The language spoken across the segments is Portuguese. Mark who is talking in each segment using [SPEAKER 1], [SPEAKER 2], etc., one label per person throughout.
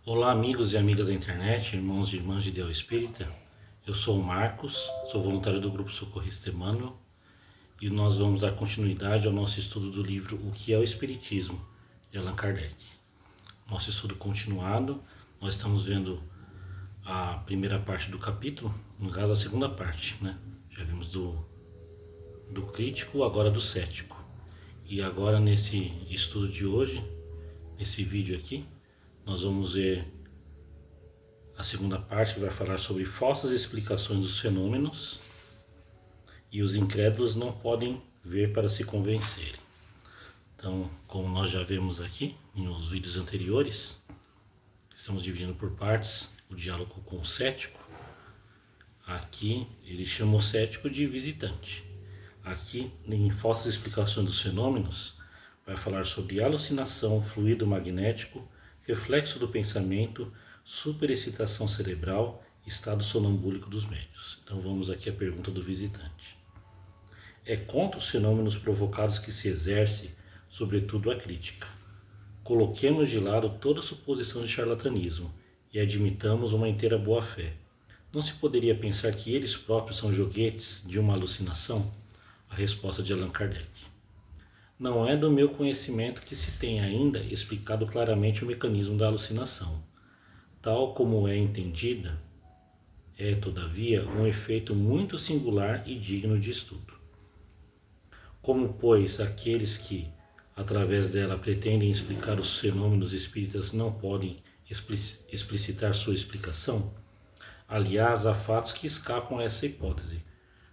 [SPEAKER 1] Olá, amigos e amigas da internet, irmãos e irmãs de Deus Espírita. Eu sou o Marcos, sou voluntário do Grupo Socorrista Emmanuel e nós vamos dar continuidade ao nosso estudo do livro O que é o Espiritismo, de Allan Kardec. Nosso estudo continuado, nós estamos vendo a primeira parte do capítulo, no caso a segunda parte, né? Já vimos do crítico, agora do cético. E agora nesse estudo de hoje, nesse vídeo aqui, nós vamos ver a segunda parte, que vai falar sobre falsas explicações dos fenômenos e os incrédulos não podem ver para se convencerem. Então, como nós já vimos aqui nos vídeos anteriores, estamos dividindo por partes o diálogo com o cético. Aqui ele chama o cético de visitante. Aqui, em falsas explicações dos fenômenos, vai falar sobre alucinação, fluido magnético, reflexo do pensamento, superexcitação cerebral, estado sonambúlico dos médiuns. Então vamos aqui à pergunta do visitante. É contra os fenômenos provocados que se exerce, sobretudo, a crítica. Coloquemos de lado toda suposição de charlatanismo e admitamos uma inteira boa-fé. Não se poderia pensar que eles próprios são joguetes de uma alucinação? A resposta de Allan Kardec. Não é do meu conhecimento que se tem ainda explicado claramente o mecanismo da alucinação. Tal como é entendida, é, todavia, um efeito muito singular e digno de estudo. Como, pois, aqueles que, através dela, pretendem explicar os fenômenos espíritas não podem explicitar sua explicação, aliás, há fatos que escapam a essa hipótese.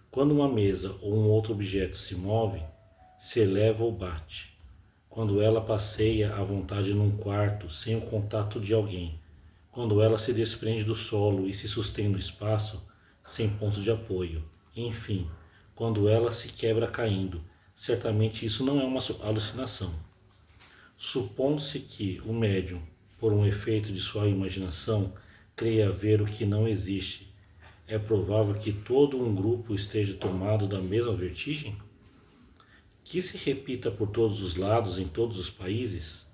[SPEAKER 1] Quando uma mesa ou um outro objeto se move, se eleva ou bate. Quando ela passeia à vontade num quarto, sem o contato de alguém. Quando ela se desprende do solo e se sustém no espaço, sem ponto de apoio. Enfim, quando ela se quebra caindo, certamente isso não é uma alucinação. Supondo-se que o médium, por um efeito de sua imaginação, creia ver o que não existe, é provável que todo um grupo esteja tomado da mesma vertigem? Que se repita por todos os lados, em todos os países,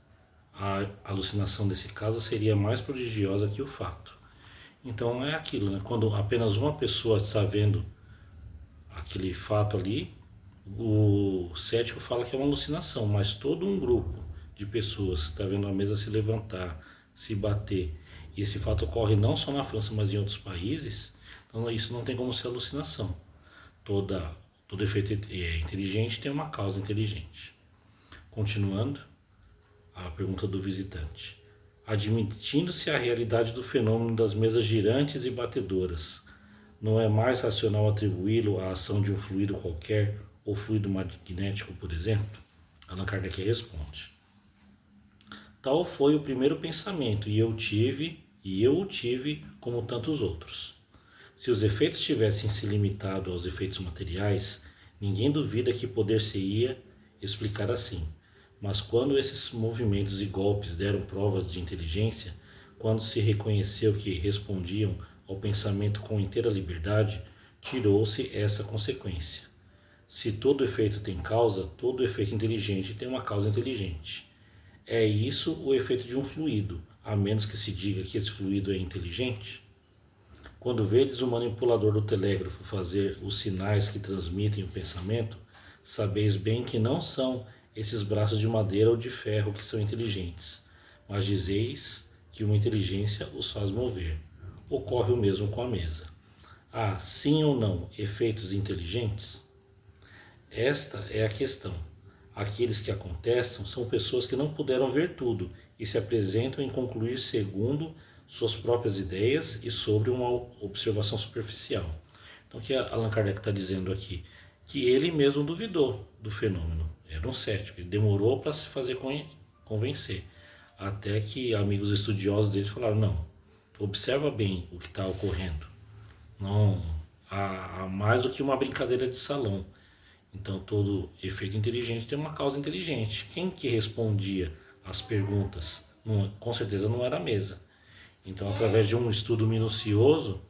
[SPEAKER 1] a alucinação desse caso seria mais prodigiosa que o fato. Então é aquilo, né? Quando apenas uma pessoa está vendo aquele fato ali, o cético fala que é uma alucinação, mas todo um grupo de pessoas que está vendo a mesa se levantar, se bater, e esse fato ocorre não só na França, mas em outros países, então isso não tem como ser alucinação. Todo efeito inteligente tem uma causa inteligente. Continuando, a pergunta do visitante. Admitindo-se a realidade do fenômeno das mesas girantes e batedoras, não é mais racional atribuí-lo à ação de um fluido qualquer, ou fluido magnético, por exemplo? Allan Kardec responde. Tal foi o primeiro pensamento, e eu o tive como tantos outros. Se os efeitos tivessem se limitado aos efeitos materiais, ninguém duvida que poder-se-ia explicar assim. Mas quando esses movimentos e golpes deram provas de inteligência, quando se reconheceu que respondiam ao pensamento com inteira liberdade, tirou-se essa consequência. Se todo efeito tem causa, todo efeito inteligente tem uma causa inteligente. É isso o efeito de um fluido, a menos que se diga que esse fluido é inteligente? Quando vedes o manipulador do telégrafo fazer os sinais que transmitem o pensamento, sabeis bem que não são esses braços de madeira ou de ferro que são inteligentes, mas dizeis que uma inteligência os faz mover. Ocorre o mesmo com a mesa. Há, sim ou não, efeitos inteligentes? Esta é a questão. Aqueles que a contestam são pessoas que não puderam ver tudo e se apresentam em concluir segundo suas próprias ideias e sobre uma observação superficial. Então, o que Allan Kardec está dizendo aqui? Que ele mesmo duvidou do fenômeno. Era um cético, ele demorou para se fazer convencer. Até que amigos estudiosos dele falaram, não, observa bem o que está ocorrendo. Não há mais do que uma brincadeira de salão. Então todo efeito inteligente tem uma causa inteligente. Quem que respondia às perguntas? Não, com certeza não era a mesa. Então, através de um estudo minucioso,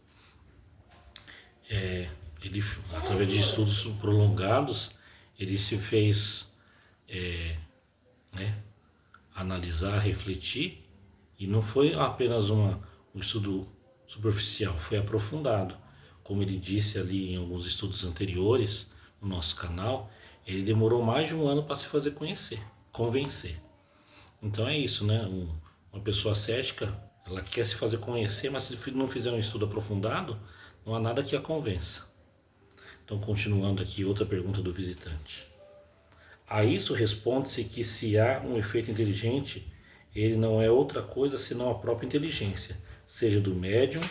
[SPEAKER 1] através de estudos prolongados, ele se fez analisar, refletir E não foi apenas um estudo superficial, foi aprofundado. Como ele disse ali em alguns estudos anteriores no nosso canal, ele demorou mais de um ano para se fazer convencer. Então é isso, né? Uma pessoa cética, ela quer se fazer conhecer, mas se não fizer um estudo aprofundado, não há nada que a convença. Então, continuando aqui, outra pergunta do visitante. A isso responde-se que se há um efeito inteligente, ele não é outra coisa senão a própria inteligência, seja do médium,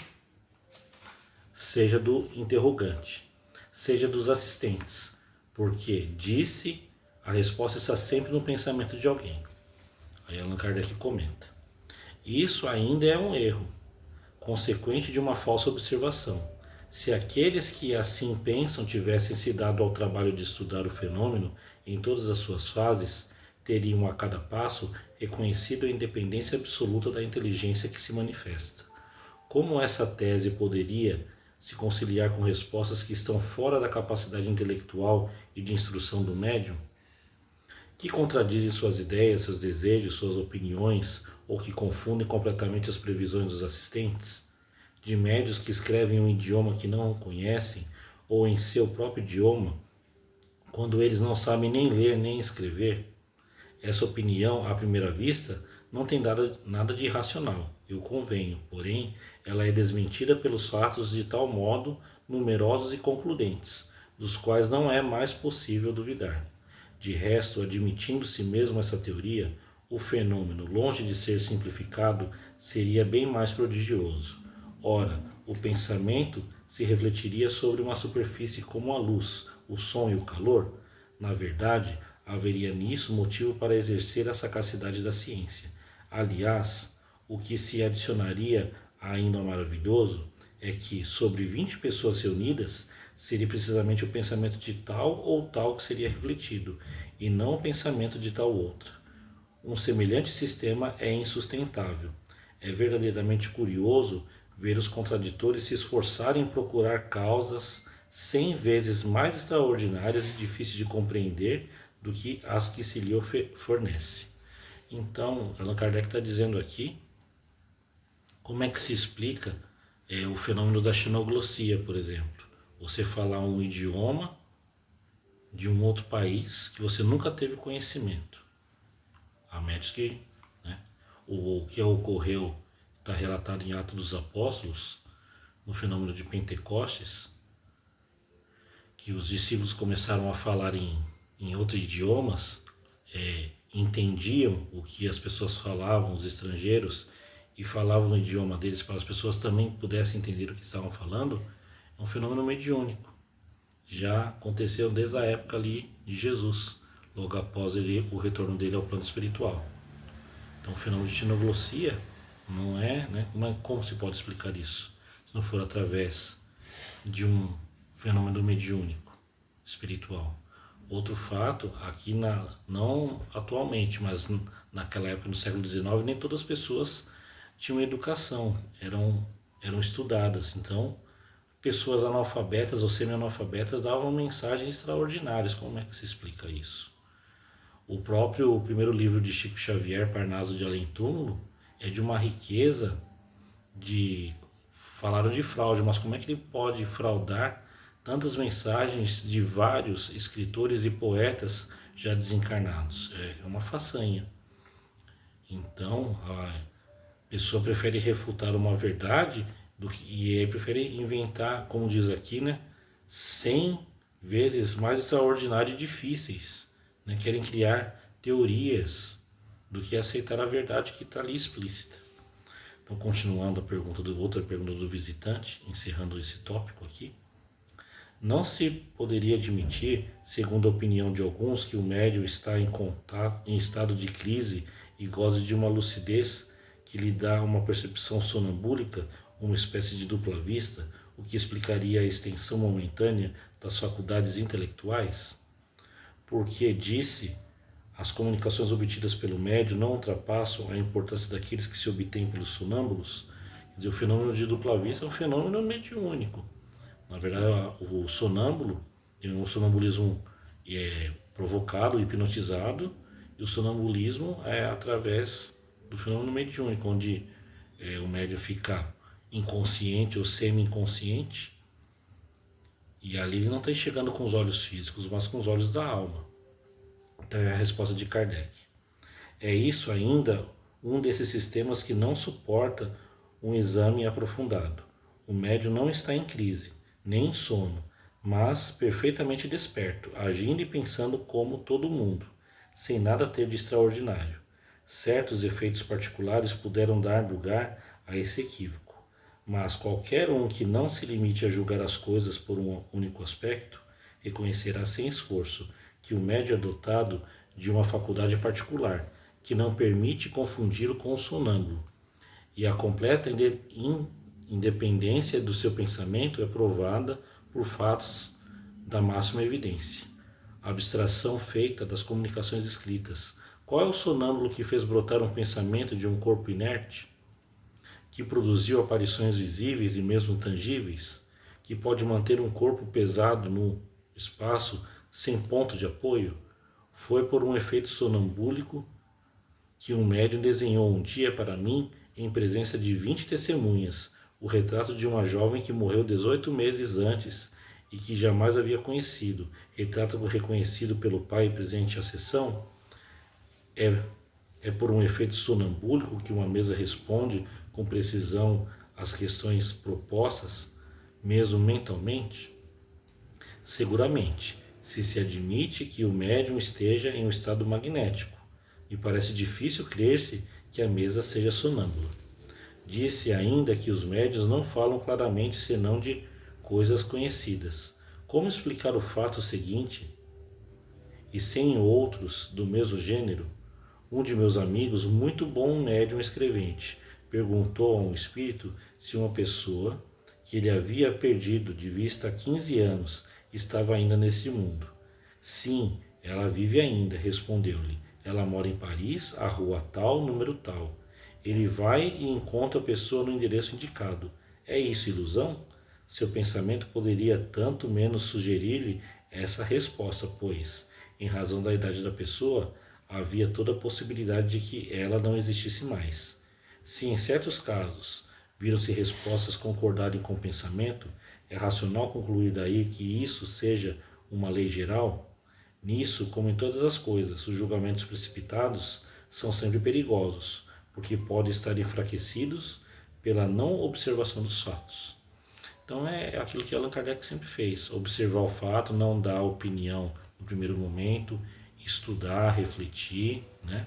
[SPEAKER 1] seja do interrogante, seja dos assistentes, porque disse, a resposta está sempre no pensamento de alguém. Aí Allan Kardec comenta. Isso ainda é um erro, consequente de uma falsa observação. Se aqueles que assim pensam tivessem se dado ao trabalho de estudar o fenômeno em todas as suas fases, teriam a cada passo reconhecido a independência absoluta da inteligência que se manifesta. Como essa tese poderia se conciliar com respostas que estão fora da capacidade intelectual e de instrução do médium? Que contradizem suas ideias, seus desejos, suas opiniões, ou que confundem completamente as previsões dos assistentes? De médios que escrevem um idioma que não conhecem, ou em seu próprio idioma, quando eles não sabem nem ler nem escrever? Essa opinião, à primeira vista, não tem nada de irracional, eu convenho, porém, ela é desmentida pelos fatos de tal modo numerosos e concludentes, dos quais não é mais possível duvidar. De resto, admitindo-se mesmo essa teoria, o fenômeno, longe de ser simplificado, seria bem mais prodigioso. Ora, o pensamento se refletiria sobre uma superfície como a luz, o som e o calor? Na verdade, haveria nisso motivo para exercer a sagacidade da ciência. Aliás, o que se adicionaria ainda ao maravilhoso é que, sobre 20 pessoas reunidas, seria precisamente o pensamento de tal ou tal que seria refletido, e não o pensamento de tal outra. Um semelhante sistema é insustentável. É verdadeiramente curioso ver os contraditores se esforçarem em procurar causas 100 vezes mais extraordinárias e difíceis de compreender do que as que se lhe fornece. Então, Allan Kardec está dizendo aqui como é que se explica o fenômeno da xenoglossia, por exemplo. Você falar um idioma de um outro país que você nunca teve conhecimento. Há médicos que, né, o que ocorreu, está relatado em Atos dos Apóstolos, no fenômeno de Pentecostes, que os discípulos começaram a falar em outros idiomas, entendiam o que as pessoas falavam, os estrangeiros, e falavam no idioma deles para as pessoas também pudessem entender o que estavam falando. É um fenômeno mediúnico. Já aconteceu desde a época ali de Jesus, logo após o retorno dele ao plano espiritual. Então o fenômeno de xenoglossia não é, né? Como se pode explicar isso? Se não for através de um fenômeno mediúnico, espiritual. Outro fato, aqui não atualmente, mas naquela época, no século XIX, nem todas as pessoas tinham educação, eram estudadas. Então, pessoas analfabetas ou semi-analfabetas davam mensagens extraordinárias. Como é que se explica isso? O primeiro livro de Chico Xavier, Parnaso de Além Túmulo, é de uma riqueza falaram de fraude, mas como é que ele pode fraudar tantas mensagens de vários escritores e poetas já desencarnados? É uma façanha. Então, a pessoa prefere refutar uma verdade e aí prefere inventar, como diz aqui, né, 100 vezes mais extraordinárias e difíceis. Né? Querem criar teorias do que aceitar a verdade que está ali explícita. Então, continuando outra pergunta do visitante, encerrando esse tópico aqui. Não se poderia admitir, segundo a opinião de alguns, que o médium está em estado de crise e goza de uma lucidez que lhe dá uma percepção sonambúlica, uma espécie de dupla vista, o que explicaria a extensão momentânea das faculdades intelectuais? Porque, disse, as comunicações obtidas pelo médium não ultrapassam a importância daqueles que se obtêm pelos sonâmbulos. Quer dizer, o fenômeno de dupla vista é um fenômeno mediúnico. Na verdade, o sonâmbulo tem um sonambulismo provocado, hipnotizado, e o sonambulismo é através do fenômeno mediúnico, onde o médium fica inconsciente ou semi-inconsciente, e ali ele não está enxergando com os olhos físicos, mas com os olhos da alma. Então é a resposta de Kardec. É isso ainda um desses sistemas que não suporta um exame aprofundado. O médium não está em crise, nem em sono, mas perfeitamente desperto, agindo e pensando como todo mundo, sem nada ter de extraordinário. Certos efeitos particulares puderam dar lugar a esse equívoco, mas qualquer um que não se limite a julgar as coisas por um único aspecto, reconhecerá sem esforço que o médium é dotado de uma faculdade particular, que não permite confundi-lo com o sonâmbulo, e a completa independência do seu pensamento é provada por fatos da máxima evidência. A abstração feita das comunicações escritas. Qual é o sonâmbulo que fez brotar um pensamento de um corpo inerte? Que produziu aparições visíveis e mesmo tangíveis? Que pode manter um corpo pesado no espaço sem ponto de apoio? Foi por um efeito sonambúlico que um médium desenhou um dia para mim, em presença de 20 testemunhas, o retrato de uma jovem que morreu 18 meses antes e que jamais havia conhecido, retrato reconhecido pelo pai presente à sessão. É por um efeito sonambúlico que uma mesa responde com precisão às questões propostas, mesmo mentalmente? Seguramente, se admite que o médium esteja em um estado magnético. Me parece difícil crer-se que a mesa seja sonâmbula. Disse ainda que os médiuns não falam claramente senão de coisas conhecidas. Como explicar o fato seguinte? E sem outros do mesmo gênero, um de meus amigos, muito bom médium escrevente, perguntou a um espírito se uma pessoa que ele havia perdido de vista há 15 anos estava ainda nesse mundo. Sim, ela vive ainda, respondeu-lhe. Ela mora em Paris, a rua tal, número tal. Ele vai e encontra a pessoa no endereço indicado. É isso ilusão? Seu pensamento poderia tanto menos sugerir-lhe essa resposta, pois, em razão da idade da pessoa, havia toda a possibilidade de que ela não existisse mais. Se em certos casos viram-se respostas concordarem com o pensamento, é racional concluir daí que isso seja uma lei geral? Nisso, como em todas as coisas, os julgamentos precipitados são sempre perigosos, porque podem estar enfraquecidos pela não observação dos fatos. Então é aquilo que Allan Kardec sempre fez, observar o fato, não dar opinião no primeiro momento, estudar, refletir, né?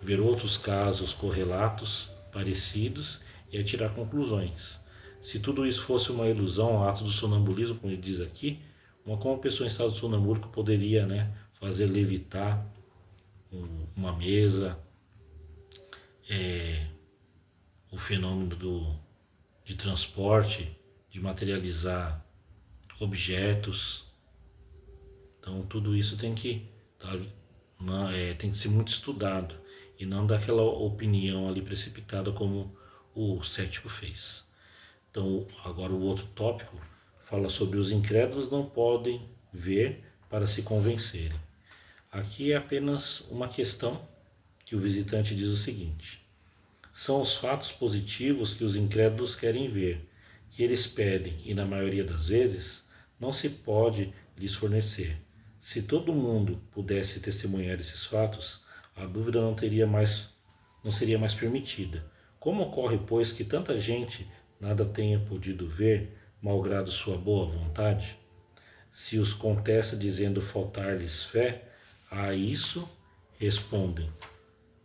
[SPEAKER 1] Ver outros casos correlatos, parecidos e aí tirar conclusões. Se tudo isso fosse uma ilusão, um ato do sonambulismo, como ele diz aqui, como uma pessoa em estado sonambúlico poderia, né, fazer levitar uma mesa, o fenômeno de transporte, de materializar objetos. Então tudo isso tem que ser muito estudado e não daquela opinião ali precipitada como o cético fez. Então agora o outro tópico fala sobre os incrédulos não podem ver para se convencerem. Aqui é apenas uma questão que o visitante diz o seguinte: são os fatos positivos que os incrédulos querem ver, que eles pedem e na maioria das vezes não se pode lhes fornecer. Se todo mundo pudesse testemunhar esses fatos, a dúvida não seria mais permitida. Como ocorre, pois, que tanta gente nada tenha podido ver, malgrado sua boa vontade? Se os contesta dizendo faltar-lhes fé, a isso respondem,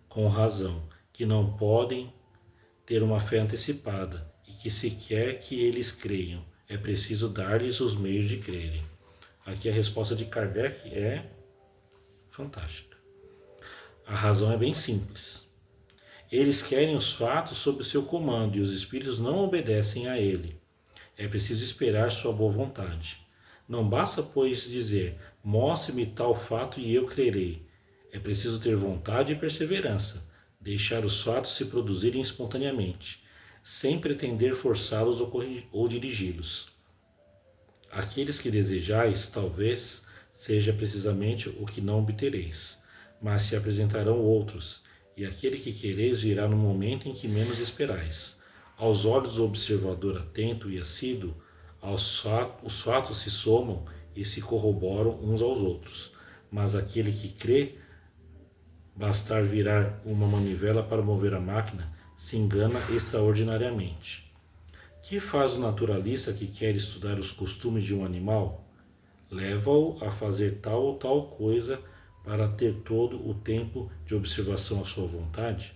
[SPEAKER 1] com razão, que não podem ter uma fé antecipada e que se quer que eles creiam, é preciso dar-lhes os meios de crerem. Aqui a resposta de Kardec é fantástica. A razão é bem simples. Eles querem os fatos sob o seu comando e os espíritos não obedecem a ele. É preciso esperar sua boa vontade. Não basta, pois, dizer, mostre-me tal fato e eu crerei. É preciso ter vontade e perseverança, deixar os fatos se produzirem espontaneamente, sem pretender forçá-los ou dirigi-los. Aqueles que desejais, talvez, seja precisamente o que não obtereis, mas se apresentarão outros, e aquele que quereis virá no momento em que menos esperais. Aos olhos do observador atento e assíduo, os fatos se somam e se corroboram uns aos outros, mas aquele que crê bastar virar uma manivela para mover a máquina se engana extraordinariamente. Que faz o naturalista que quer estudar os costumes de um animal? Leva-o a fazer tal ou tal coisa para ter todo o tempo de observação à sua vontade?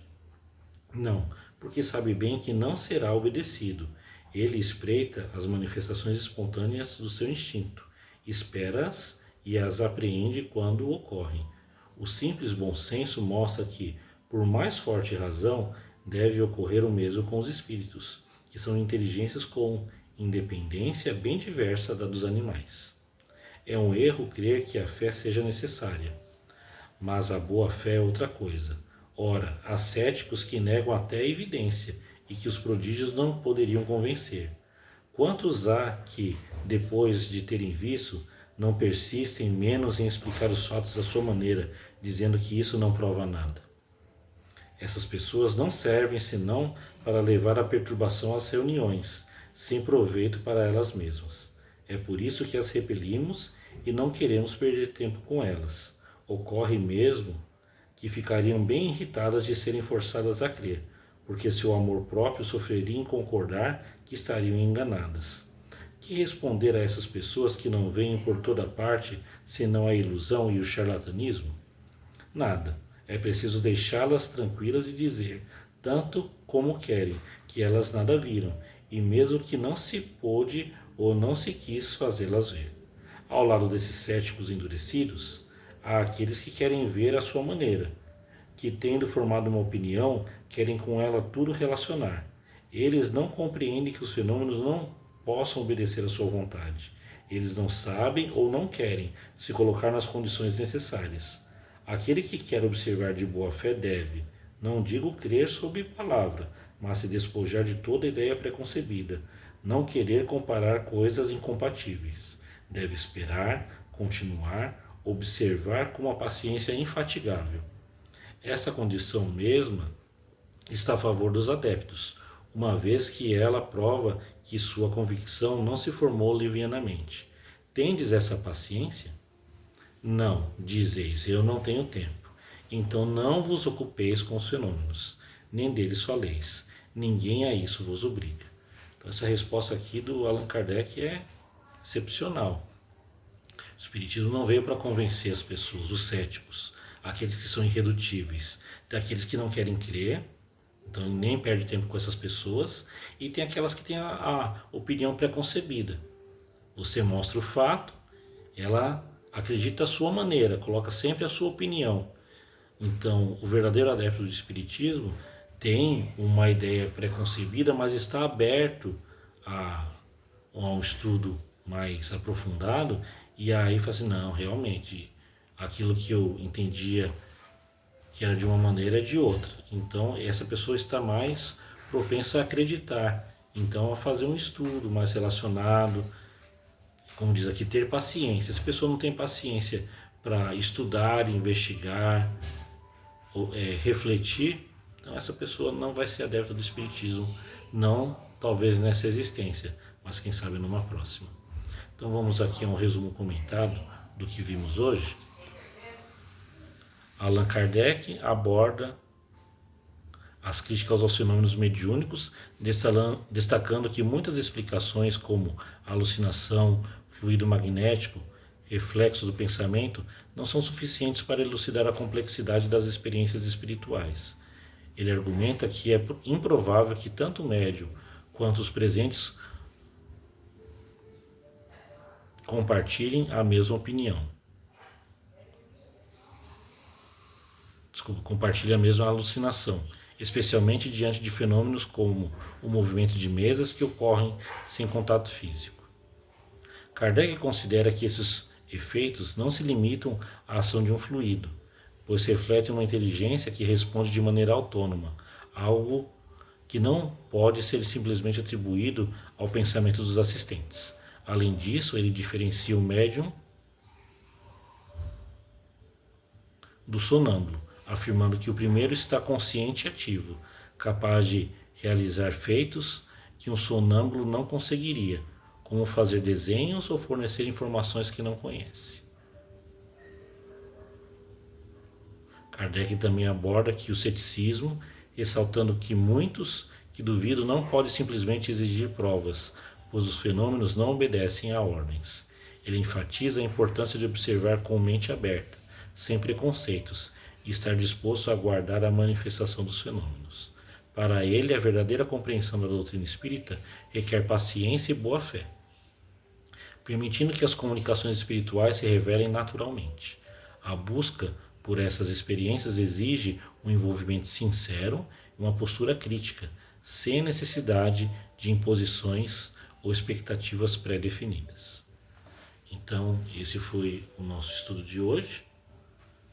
[SPEAKER 1] Não, porque sabe bem que não será obedecido. Ele espreita as manifestações espontâneas do seu instinto, espera-as e as apreende quando ocorrem. O simples bom senso mostra que, por mais forte razão, deve ocorrer o mesmo com os espíritos, que são inteligências com independência bem diversa da dos animais. É um erro crer que a fé seja necessária, mas a boa-fé é outra coisa. Ora, há céticos que negam até a evidência e que os prodígios não poderiam convencer. Quantos há que, depois de terem visto, não persistem menos em explicar os fatos à sua maneira, dizendo que isso não prova nada? Essas pessoas não servem senão para levar a perturbação às reuniões, sem proveito para elas mesmas. É por isso que as repelimos e não queremos perder tempo com elas. Ocorre mesmo que ficariam bem irritadas de serem forçadas a crer, porque seu amor próprio sofreria em concordar que estariam enganadas. Que responder a essas pessoas que não veem por toda parte senão a ilusão e o charlatanismo? Nada. É preciso deixá-las tranquilas e dizer, tanto como querem, que elas nada viram, e mesmo que não se pôde ou não se quis fazê-las ver. Ao lado desses céticos endurecidos, há aqueles que querem ver à sua maneira, que, tendo formado uma opinião, querem com ela tudo relacionar. Eles não compreendem que os fenômenos não possam obedecer à sua vontade. Eles não sabem ou não querem se colocar nas condições necessárias. Aquele que quer observar de boa fé deve, não digo crer sob palavra, mas se despojar de toda ideia preconcebida, não querer comparar coisas incompatíveis. Deve esperar, continuar, observar com uma paciência infatigável. Essa condição mesma está a favor dos adeptos, uma vez que ela prova que sua convicção não se formou levianamente. Tendes essa paciência? Não, dizeis, eu não tenho tempo. Então não vos ocupeis com os fenômenos, nem deles faleis. Ninguém a isso vos obriga. Então, essa resposta aqui do Allan Kardec é excepcional. O Espiritismo não veio para convencer as pessoas, os céticos, aqueles que são irredutíveis, daqueles que não querem crer, então nem perde tempo com essas pessoas, e tem aquelas que têm a opinião preconcebida. Você mostra o fato, ela acredita a sua maneira, coloca sempre a sua opinião. Então, o verdadeiro adepto do Espiritismo tem uma ideia preconcebida, mas está aberto a um estudo mais aprofundado, e aí fala assim, não, realmente, aquilo que eu entendia que era de uma maneira é de outra. Então, essa pessoa está mais propensa a acreditar, então a fazer um estudo mais relacionado, como diz aqui, ter paciência. Se a pessoa não tem paciência para estudar, investigar, refletir, então essa pessoa não vai ser adepta do Espiritismo, não talvez nessa existência, mas quem sabe numa próxima. Então vamos aqui a um resumo comentado do que vimos hoje. Allan Kardec aborda as críticas aos fenômenos mediúnicos, destacando que muitas explicações como alucinação, fluido magnético, reflexo do pensamento, não são suficientes para elucidar a complexidade das experiências espirituais. Ele argumenta que é improvável que tanto o médium quanto os presentes compartilhem a mesma opinião. Compartilhem a mesma alucinação, especialmente diante de fenômenos como o movimento de mesas que ocorrem sem contato físico. Kardec considera que esses efeitos não se limitam à ação de um fluido, pois refletem uma inteligência que responde de maneira autônoma, algo que não pode ser simplesmente atribuído ao pensamento dos assistentes. Além disso, ele diferencia o médium do sonâmbulo, afirmando que o primeiro está consciente e ativo, capaz de realizar feitos que um sonâmbulo não conseguiria, como fazer desenhos ou fornecer informações que não conhece. Kardec também aborda que o ceticismo, ressaltando que muitos que duvidam não podem simplesmente exigir provas, pois os fenômenos não obedecem a ordens. Ele enfatiza a importância de observar com mente aberta, sem preconceitos, e estar disposto a aguardar a manifestação dos fenômenos. Para ele, a verdadeira compreensão da doutrina espírita requer paciência e boa-fé, permitindo que as comunicações espirituais se revelem naturalmente. A busca por essas experiências exige um envolvimento sincero e uma postura crítica, sem necessidade de imposições ou expectativas pré-definidas. Então, esse foi o nosso estudo de hoje,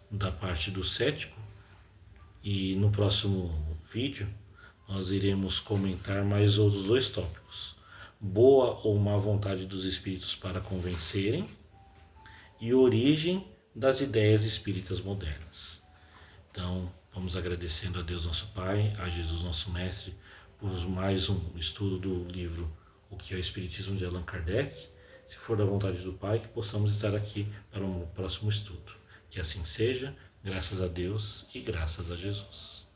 [SPEAKER 1] da parte do cético, e no próximo vídeo nós iremos comentar mais outros dois tópicos: boa ou má vontade dos espíritos para convencerem e origem das ideias espíritas modernas. Então, vamos agradecendo a Deus nosso Pai, a Jesus nosso Mestre, por mais um estudo do livro O que é o Espiritismo de Allan Kardec. Se for da vontade do Pai, que possamos estar aqui para um próximo estudo. Que assim seja, graças a Deus e graças a Jesus.